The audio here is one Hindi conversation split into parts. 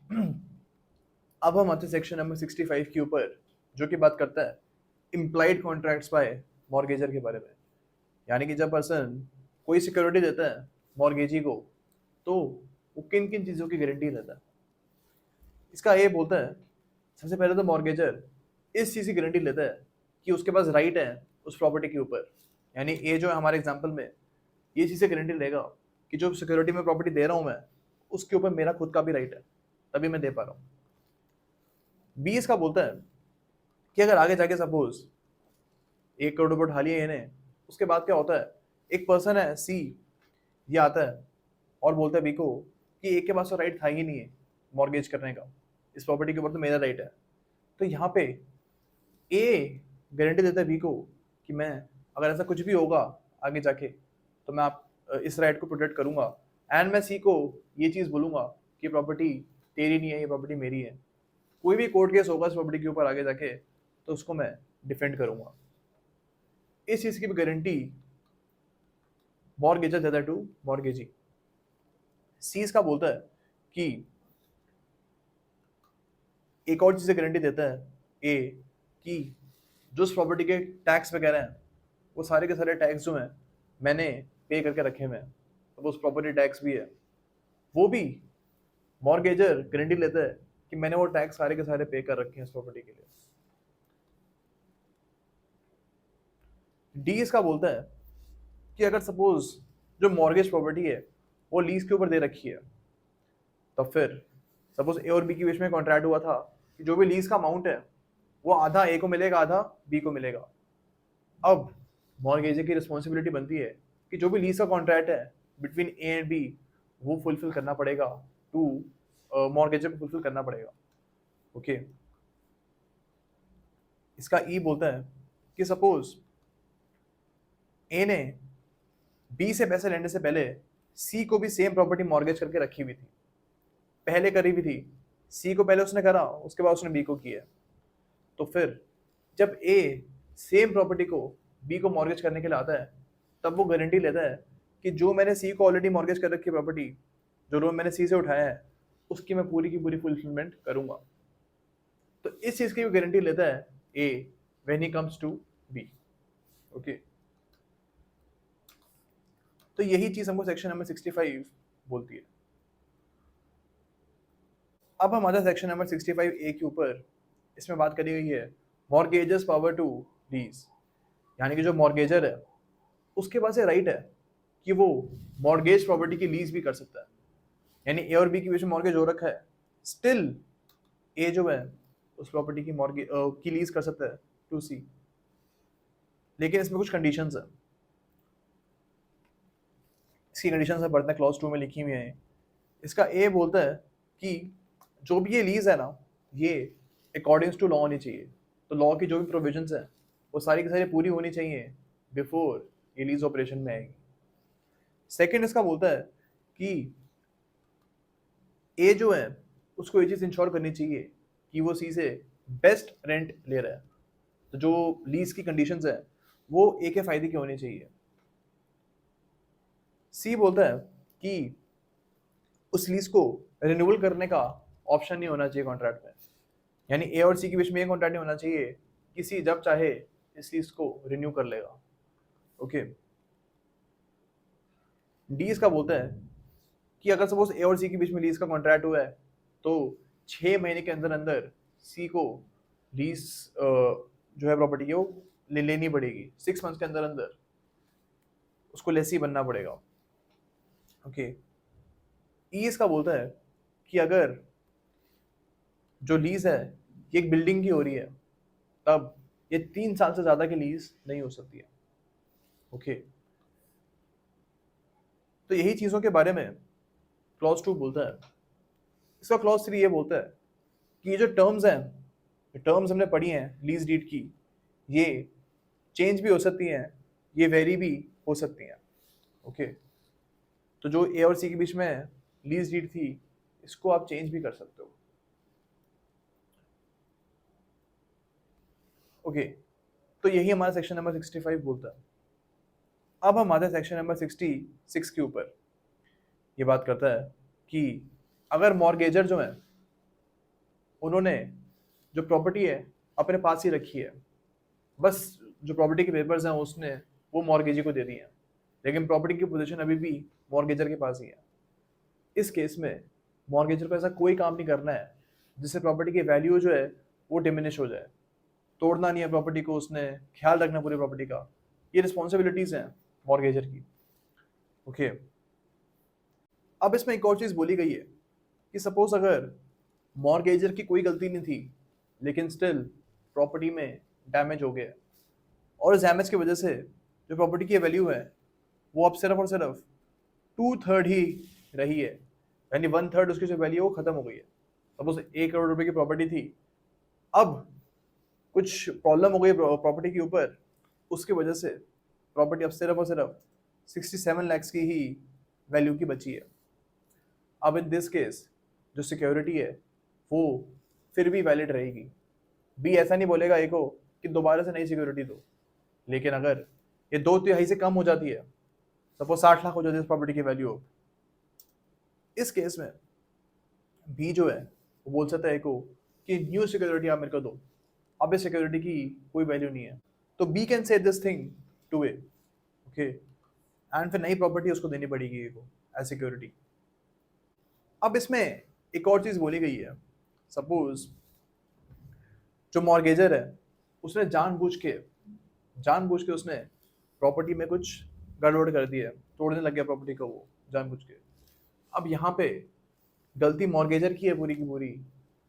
अब हम आते हैं सेक्शन नंबर 65 के ऊपर, जो कि बात करता है इम्प्लाइड कॉन्ट्रैक्ट्स बाय मॉर्गेजर के बारे में। यानी कि जब पर्सन कोई सिक्योरिटी देता है मॉर्गेजी को, तो वो किन किन चीज़ों की गारंटी देता है। इसका ये बोलता है, सबसे पहले तो मॉर्गेजर इस चीज़ की गारंटी लेता है कि उसके पास राइट है उस प्रॉपर्टी के ऊपर। यानी ये जो है हमारे एग्जाम्पल में, ये चीज़ से गारंटी लेगा कि जो सिक्योरिटी में प्रॉपर्टी दे रहा हूँ मैं, उसके ऊपर मेरा खुद का भी राइट है, तभी मैं दे पा रहा हूँ। 20 का बोलता है कि अगर आगे जाके सपोज 1 करोड़ रुपये उठा लिए इन्हें, उसके बाद क्या होता है, एक पर्सन है सी, ये आता है और बोलता है बी को कि ए के पास तो राइट था ही नहीं है मॉर्गेज करने का, इस प्रॉपर्टी के ऊपर तो मेरा राइट है। तो यहाँ पे ए गारंटी देता है बी को कि मैं, अगर ऐसा कुछ भी होगा आगे जाके, तो मैं आप इस राइट को प्रोटेक्ट करूंगा। एंड मैं सी को ये चीज़ बोलूंगा कि प्रॉपर्टी तेरी नहीं है, ये प्रॉपर्टी मेरी है। कोई भी कोर्ट केस होगा इस प्रॉपर्टी के ऊपर आगे जाके, तो उसको मैं डिफेंड करूंगा। इस चीज़ की भी गारंटी मॉर्गेजर देता है टू मॉर्गेजी। सीज का बोलता है कि एक और चीज़ गारंटी देता है ए, कि जो उस प्रॉपर्टी के टैक्स वगैरह हैं, वो सारे के सारे टैक्स जो हैं मैंने पे करके रखे हुए हैं। तो वो उस प्रॉपर्टी टैक्स भी है, वो भी मॉर्गेजर गारंटी लेता है कि मैंने वो टैक्स सारे के सारे पे कर रखे हैं इस प्रॉपर्टी के लिए। डी इसका बोलता है कि अगर सपोज जो मॉर्गेज प्रॉपर्टी है वो लीज के ऊपर दे रखी है, तो फिर सपोज ए और बी के बीच में कॉन्ट्रैक्ट हुआ था कि जो भी लीज का अमाउंट है वो आधा ए को मिलेगा, आधा बी को मिलेगा। अब मॉर्गेजर की रिस्पॉन्सिबिलिटी बनती है कि जो भी लीज का कॉन्ट्रैक्ट है बिटवीन ए एंड बी, वो फुलफिल करना पड़ेगा टू मॉर्गेजर को फुलफिल करना पड़ेगा। ओके, इसका ई बोलता है कि सपोज ए ने बी से पैसे लेने से पहले सी को भी सेम प्रॉपर्टी मॉर्गेज करके रखी हुई थी, पहले करी हुई थी। सी को पहले उसने करा, उसके बाद उसने बी को किया। तो फिर जब ए सेम प्रॉपर्टी को बी को मॉर्गेज करने के लिए आता है, तब वो गारंटी लेता है कि जो मैंने सी को ऑलरेडी मॉर्गेज कर रखी प्रॉपर्टी, जो लोन मैंने सी से उठाया है, उसकी मैं पूरी की पूरी फुलफिलमेंट करूंगा। तो इस चीज की भी गारंटी लेता है a when he comes to be. Okay, तो यही चीज हमको सेक्शन नंबर 65 बोलती है। अब हम आते हैं सेक्शन नंबर 65 ए के ऊपर। इसमें बात करी गई है मॉर्गेजर्स पावर टू लीज। यानी कि जो मॉर्गेजर है उसके पास ये राइट है कि वो मॉर्गेज प्रॉपर्टी की लीज भी कर सकता है। यानी ए और बी के बीच में मॉर्गेज हो रखा है, स्टिल ए जो है उस प्रॉपर्टी की मॉर्गेज की लीज कर सकता है टू सी। लेकिन इसमें कुछ कंडीशंस है। इसकी कंडीशंस है बढ़ते क्लॉज 2 में लिखी हुई है। इसका ए बोलता है कि जो भी ये लीज है ना, ये अकॉर्डिंग्स टू लॉ होनी चाहिए। तो लॉ की जो भी प्रोविजंस है वो सारी की सारी पूरी होनी चाहिए बिफोर ये लीज ऑपरेशन में आएगी। सेकंड इसका बोलता है कि ए जो है उसको ये चीज इंश्योर करनी चाहिए कि वो सी से बेस्ट रेंट ले रहा है। तो जो लीज की कंडीशंस है वो ए के फायदे की होनी चाहिए। सी बोलता है कि उस लीज को रिन्यूअल करने का ऑप्शन नहीं होना चाहिए कॉन्ट्रैक्ट में। यानी ए और सी के बीच में ये कॉन्ट्रैक्ट नहीं होना चाहिए कि सी जब चाहे इस लीज को रिन्यू कर लेगा। ओके, डी इसका बोलता है कि अगर सपोज ए और सी के बीच में लीज का कॉन्ट्रैक्ट हुआ है, तो 6 महीने के अंदर अंदर सी को लीज जो है प्रॉपर्टी की वो लेनी पड़ेगी। 6 मंथ्स के अंदर अंदर उसको लेसी बनना पड़ेगा। ओके, ई इसका बोलता है कि अगर जो लीज है ये एक बिल्डिंग की हो रही है, तब ये 3 साल से ज्यादा की लीज नहीं हो सकती है। ओके, तो यही चीजों के बारे में क्लॉज 2 बोलता है। इसका क्लॉज 3 ये बोलता है कि ये जो टर्म्स हैं, टर्म्स हमने पढ़ी हैं लीज डीड की, ये चेंज भी हो सकती हैं, ये वेरी भी हो सकती हैं। ओके, तो जो ए और सी के बीच में लीज डीड थी, इसको आप चेंज भी कर सकते हो। ओके, तो यही हमारा सेक्शन नंबर 65 बोलता है। अब हम आते हैं सेक्शन नंबर 66 के ऊपर। ये बात करता है कि अगर मॉर्गेजर जो है उन्होंने जो प्रॉपर्टी है अपने पास ही रखी है, बस जो प्रॉपर्टी के पेपर्स हैं उसने वो मॉर्गेजी को दे दिए हैं, लेकिन प्रॉपर्टी की पोजीशन अभी भी मॉर्गेजर के पास ही है। इस केस में मॉर्गेजर को ऐसा कोई काम नहीं करना है जिससे प्रॉपर्टी की वैल्यू जो है वो डिमिनिश हो जाए। तोड़ना नहीं है प्रॉपर्टी को, उसने ख्याल रखना पूरी प्रॉपर्टी का। ये रिस्पॉन्सिबिलिटीज हैं मॉर्गेजर की। ओके, अब इसमें एक और चीज बोली गई है कि सपोज अगर मॉर्गेजर की कोई गलती नहीं थी लेकिन स्टिल प्रॉपर्टी में डैमेज हो गया, और इस डैमेज की वजह से जो प्रॉपर्टी की वैल्यू है वो अब सिर्फ और सिर्फ 2/3 ही रही है, यानी 1/3 उसकी जो वैल्यू है वो खत्म हो गई है। सपोज 1 करोड़ रुपए की प्रॉपर्टी थी, अब कुछ प्रॉब्लम हो गई प्रॉपर्टी के ऊपर, उसकी वजह से प्रॉपर्टी अब सिर्फ और सिर्फ 67 lakhs की ही वैल्यू की बची है। अब इन दिस केस जो सिक्योरिटी है वो फिर भी वैलिड रहेगी। बी ऐसा नहीं बोलेगा ए को कि दोबारा से नई सिक्योरिटी दो, लेकिन अगर ये 2/3 से कम हो जाती है, सपोज 60 लाख हो जाती है इस प्रॉपर्टी की वैल्यू, इस केस में बी जो है वो बोल सकता है ए को कि न्यू सिक्योरिटी आप मेरे को दो, अब इस सिक्योरिटी की कोई वैल्यू नहीं है। तो be can say this thing to a, okay, and फिर नई प्रॉपर्टी उसको देनी पड़ेगी ए को एज सिक्योरिटी। अब इसमें एक और चीज बोली गई है, सपोज जो मॉर्गेजर है उसने जानबूझ के उसने प्रॉपर्टी में कुछ गड़बड़ कर दी है, तोड़ने लग गया प्रॉपर्टी को वो जानबूझ के। अब यहाँ पे गलती मॉर्गेजर की है पूरी की पूरी,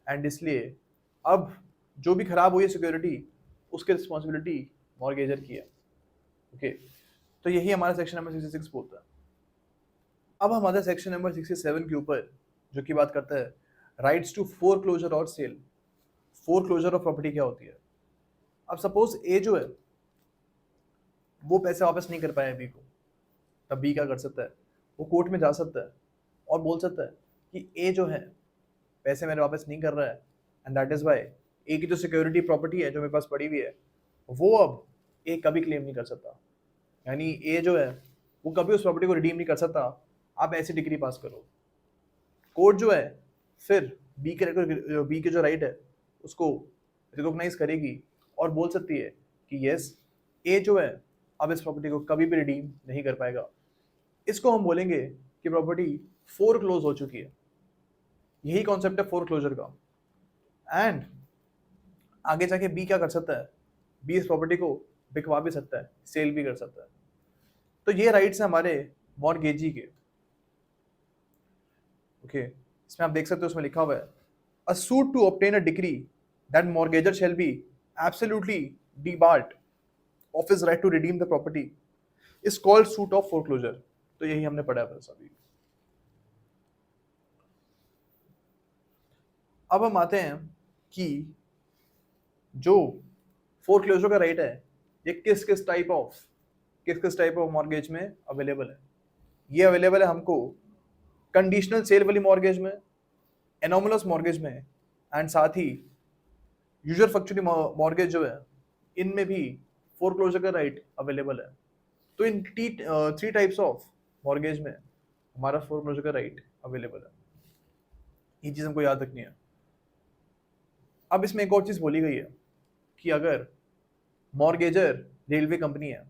एंड इसलिए अब जो भी खराब हुई है सिक्योरिटी उसकी रिस्पॉन्सिबिलिटी मॉर्गेजर की है। ओके, तो यही हमारा सेक्शन नंबर 66 बोलता है। अब हमारा सेक्शन नंबर 67 के ऊपर जो कि बात करता है राइट्स टू फोरक्लोजर और सेल। फोरक्लोजर ऑफ प्रॉपर्टी क्या होती है? अब सपोज ए जो है वो पैसे वापस नहीं कर पाया बी को, तब बी क्या कर सकता है? वो कोर्ट में जा सकता है और बोल सकता है कि ए जो है पैसे मेरे वापस नहीं कर रहा है, एंड दैट इज वाई ए की जो सिक्योरिटी प्रॉपर्टी है जो मेरे पास पड़ी हुई है वो अब ए कभी क्लेम नहीं कर सकता, यानी ए जो है वो कभी उस प्रॉपर्टी को रिडीम नहीं कर सकता। आप ऐसी डिग्री पास करो, कोर्ट जो है फिर बी के जो राइट है उसको रिकॉग्नाइज करेगी और बोल सकती है कि यस ए जो है अब इस प्रॉपर्टी को कभी भी रिडीम नहीं कर पाएगा। इसको हम बोलेंगे कि प्रॉपर्टी फोरक्लोज हो चुकी है। यही कॉन्सेप्ट है फोरक्लोजर का। एंड आगे जाके बी क्या कर सकता है? बी इस प्रॉपर्टी को बिकवा भी सकता है, सेल भी कर सकता है। तो ये राइट्स हैं हमारे मॉर्गेजी के। ओके, इसमें आप देख सकते हो उसमें लिखा हुआ है a suit to obtain a degree that mortgagor shall be absolutely debarred of his right to redeem the property is called suit of foreclosure. तो यही हमने पढ़ा है बस अभी। अब हम आते हैं कि जो फोरक्लोजर का राइट है ये किस किस टाइप ऑफ मॉर्गेज में अवेलेबल है। ये अवेलेबल है हमको कंडीशनल सेल वाली मॉर्गेज में, एनोमलस मॉर्गेज में, एंड साथ ही यूजुअल फैक्चुअली मॉर्गेज जो है इनमें भी फोरक्लोजर का राइट अवेलेबल है। तो इन 3 टाइप्स ऑफ मॉर्गेज में हमारा फोरक्लोजर का राइट अवेलेबल है। ये चीज हमको याद रखनी है। अब इसमें एक और चीज बोली गई है कि अगर मॉर्गेजर रेलवे कंपनी है,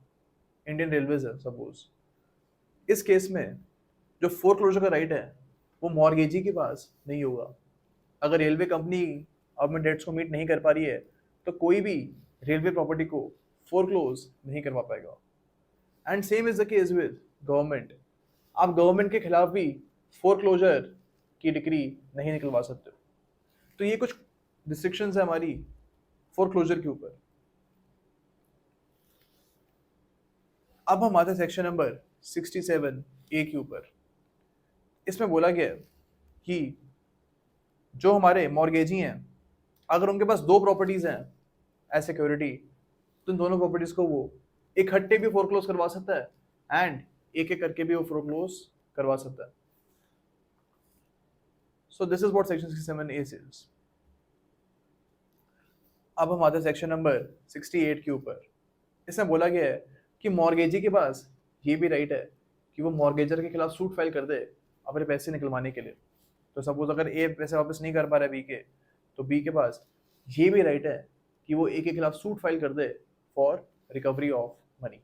इंडियन रेलवेज है सपोज, इस केस में जो फोरक्लोजर का राइट है वो मॉर्गेजी के पास नहीं होगा। अगर रेलवे कंपनी अपने डेट्स को मीट नहीं कर पा रही है तो कोई भी रेलवे प्रॉपर्टी को फोरक्लोज नहीं करवा पाएगा। And same is the case with government. आप गवर्नमेंट के खिलाफ भी फोरक्लोजर की डिग्री नहीं निकलवा सकते। तो ये कुछ रिस्ट्रिक्शंस है हमारी फोरक्लोजर के ऊपर। अब हम आते हैं सेक्शन नंबर 67 ए के ऊपर। इसमें बोला गया है कि जो हमारे मॉर्गेजी हैं अगर उनके पास 2 प्रॉपर्टीज हैं एज सिक्योरिटी तो इन दोनों प्रॉपर्टीज को वो इकट्ठे भी फोरक्लोज करवा सकता है एंड एक एक करके भी वो फोरक्लोज करवा सकता है। So this is what section 67 A says. अब हम आते हैं सेक्शन नंबर 68 के ऊपर। इसमें बोला गया है कि मॉर्गेजी के पास ये भी राइट है कि वो मॉर्गेजर के खिलाफ सूट फाइल कर दे अपने पैसे निकलवाने के लिए। तो सपोज अगर ए पैसे वापस नहीं कर पा रहा है बी के, तो बी के पास ये भी राइट है कि वो ए के खिलाफ सूट फाइल कर दे फॉर रिकवरी ऑफ मनी।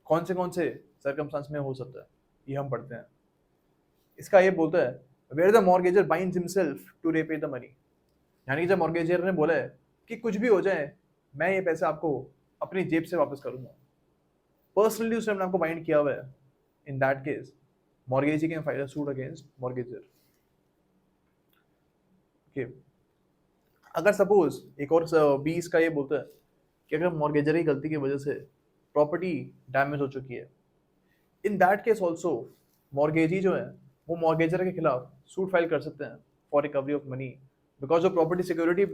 कौन से सर्कमस्टांस में हो सकता है ये हम पढ़ते हैं। इसका ये बोलता है where the mortgagor binds himself to repay the money, यानी कि जब मॉर्गेजर ने बोला है कि कुछ भी हो जाए मैं ये पैसे आपको अपनी जेब से वापस करूंगा, पर्सनली उसने अपने आपको बाइंड किया हुआ है, इन that case mortgagee can file a suit against mortgagor. Okay, अगर सपोज एक और 20 का ये बोलता है कि अगर मॉर्गेजर की गलती की वजह से प्रॉपर्टी डैमेज हो चुकी है, इन दैट केस ऑल्सो मॉर्गेजी जो है वो मॉर्गेजर के खिलाफ सूट फाइल कर सकते हैं for recovery of money, because जो प्रॉपर्टी सिक्योरिटी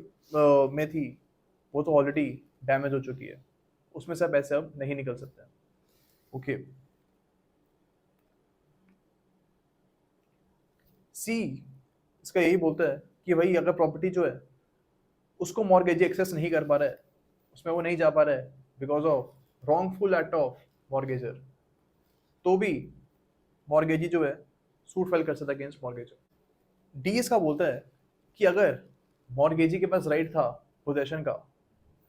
में थी वो तो ऑलरेडी डैमेज हो चुकी है, उसमें से पैसे अब नहीं निकल सकते। ओके, सी इसका यही बोलता है कि भाई अगर प्रॉपर्टी जो है उसको मॉर्गेजी एक्सेस नहीं कर पा रहा है, उसमें वो नहीं जा पा रहा है because of wrongful act of mortgagor, तो भी मॉर्गेजी जो है सूट फाइल कर सकता है अगेंस्ट मॉर्गेजर। डी इसका बोलता है कि अगर मॉर्गेजी के पास राइट था पोजेशन का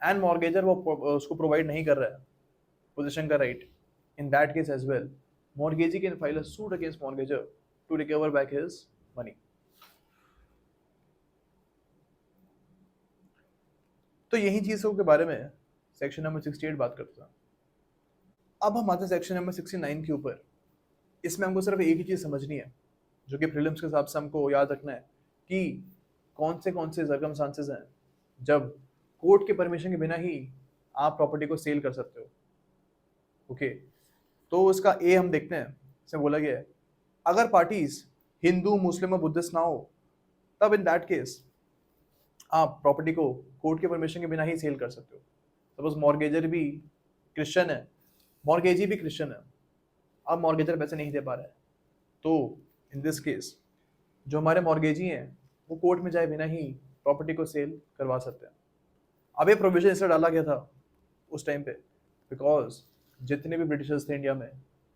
एंड मॉर्गेजर वो उसको प्रोवाइड नहीं कर रहा है पोजेशन का right, in that case as well mortgagee can file a suit against mortgagor to recover back his money. तो यही चीजों के बारे में सेक्शन नंबर 68 बात करता है। अब हम आते हैं सेक्शन नंबर 69 के ऊपर। इसमें हमको सिर्फ एक ही चीज समझनी है जो कि प्रीलिम्स के हिसाब से हमको याद रखना है कि कौन से सर्कमस्टांसेस हैं जब कोर्ट के परमिशन के बिना ही आप प्रॉपर्टी को सेल कर सकते हो। ओके, तो उसका ए हम देखते हैं, इसमें बोला गया है अगर पार्टीज हिंदू मुस्लिम और बुद्धिस्ट ना हो तब इन दैट केस आप प्रॉपर्टी को कोर्ट के परमिशन के बिना ही सेल कर सकते हो। सपोज मॉर्गेजर भी क्रिश्चियन है, मॉर्गेजी भी क्रिश्चियन है, अब मॉर्गेजर पैसे नहीं दे पा रहा है, तो इन दिस केस जो हमारे मॉर्गेजी हैं वो कोर्ट में जाए बिना ही प्रॉपर्टी को सेल करवा सकते हैं। अब ये प्रोविजन इसलिए डाला गया था उस टाइम पे बिकॉज जितने भी ब्रिटिशर्स थे इंडिया में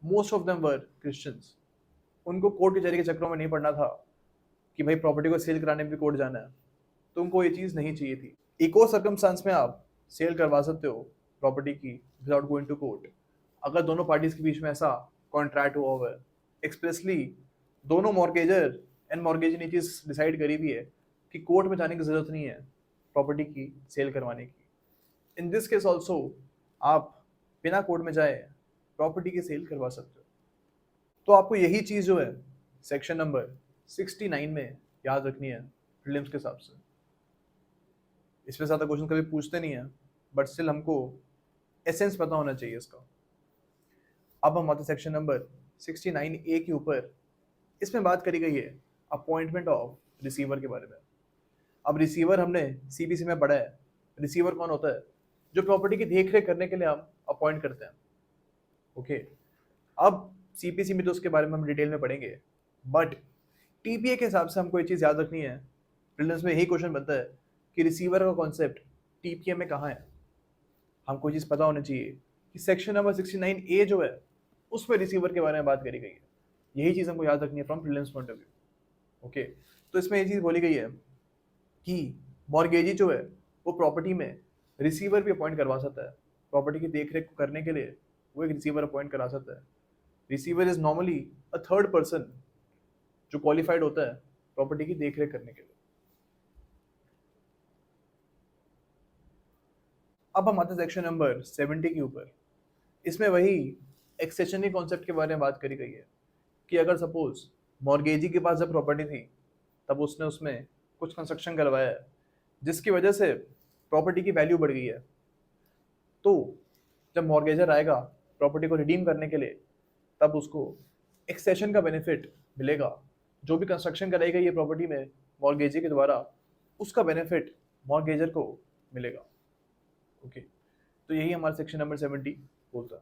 most of them were Christians, उनको कोर्ट कचहरी के चक्रों में नहीं पड़ना था कि भाई प्रॉपर्टी को सेल कराने में भी कोर्ट जाना है, तो उनको ये चीज़ नहीं चाहिए थी। एक और सर्कमस्टांस में आप सेल करवा सकते हो प्रॉपर्टी की विदाउट गोइंग टू कोर्ट, अगर दोनों पार्टीज के बीच में ऐसा कॉन्ट्रैक्ट हुआ हुआ है, एक्सप्रेसली दोनों मॉर्गेजर एंड मॉर्गेजी ने चीज़ डिसाइड करी भी है कि कोर्ट में जाने की जरूरत नहीं है प्रॉपर्टी की सेल करवाने की। इन दिस केस ऑल्सो आप बिना कोर्ट में जाए प्रॉपर्टी की सेल करवा सकते हो। तो आपको यही चीज़ जो है सेक्शन नंबर 69 में याद रखनी है प्रीलिम्स के हिसाब से। इसमें ज़्यादा क्वेश्चन कभी पूछते नहीं है बट स्टिल हमको एसेंस पता होना चाहिए इसका। अब हम आते सेक्शन नंबर 69A के ऊपर। इसमें बात करी गई है अपॉइंटमेंट ऑफ रिसीवर के बारे में। अब रिसीवर हमने सीबीसी में पढ़ा है, रिसीवर कौन होता है? जो प्रॉपर्टी की देख रेख करने के लिए हम अपॉइंट करते हैं। ओके, अब सीपीसी में तो उसके बारे में हम डिटेल में पढ़ेंगे, बट टीपीए के हिसाब से हमको ये चीज़ याद रखनी है। प्रीलिम्स में यही क्वेश्चन बनता है कि रिसीवर का कॉन्सेप्ट टीपीए में कहाँ है। हमको चीज़ पता होनी चाहिए कि सेक्शन नंबर 69A जो है उसमें रिसीवर के बारे में बात करी गई है। यही चीज़ हमको याद रखनी है from prelims point of view. Okay, तो इसमें ये चीज़ बोली गई है कि मॉर्गेजी जो है वो प्रॉपर्टी में रिसीवर भी अपॉइंट करवा सकता है। प्रॉपर्टी की देख रेख करने के लिए वो एक रिसीवर अपॉइंट करा सकता है। Receiver is normally a third person जो क्वालिफाइड होता है प्रॉपर्टी की देख रेख करने के लिए। अब हम आते हैं सेक्शन नंबर 70 के ऊपर। इसमें वही एक्सेशनरी कॉन्सेप्ट के बारे में बात करी गई है कि अगर सपोज मॉर्गेजी के पास जब प्रॉपर्टी थी तब उसने उसमें कुछ कंस्ट्रक्शन करवाया है जिसकी वजह से प्रॉपर्टी की वैल्यू बढ़ गई है, तो जब मॉर्गेजर आएगा प्रॉपर्टी को रिडीम करने के लिए तब उसको एक्सेशन का बेनिफिट मिलेगा। जो भी कंस्ट्रक्शन कराई गई है प्रॉपर्टी में मॉर्गेजी के द्वारा उसका बेनिफिट मॉर्गेजर को मिलेगा। ओके, तो यही हमारा सेक्शन नंबर 70 बोलता है।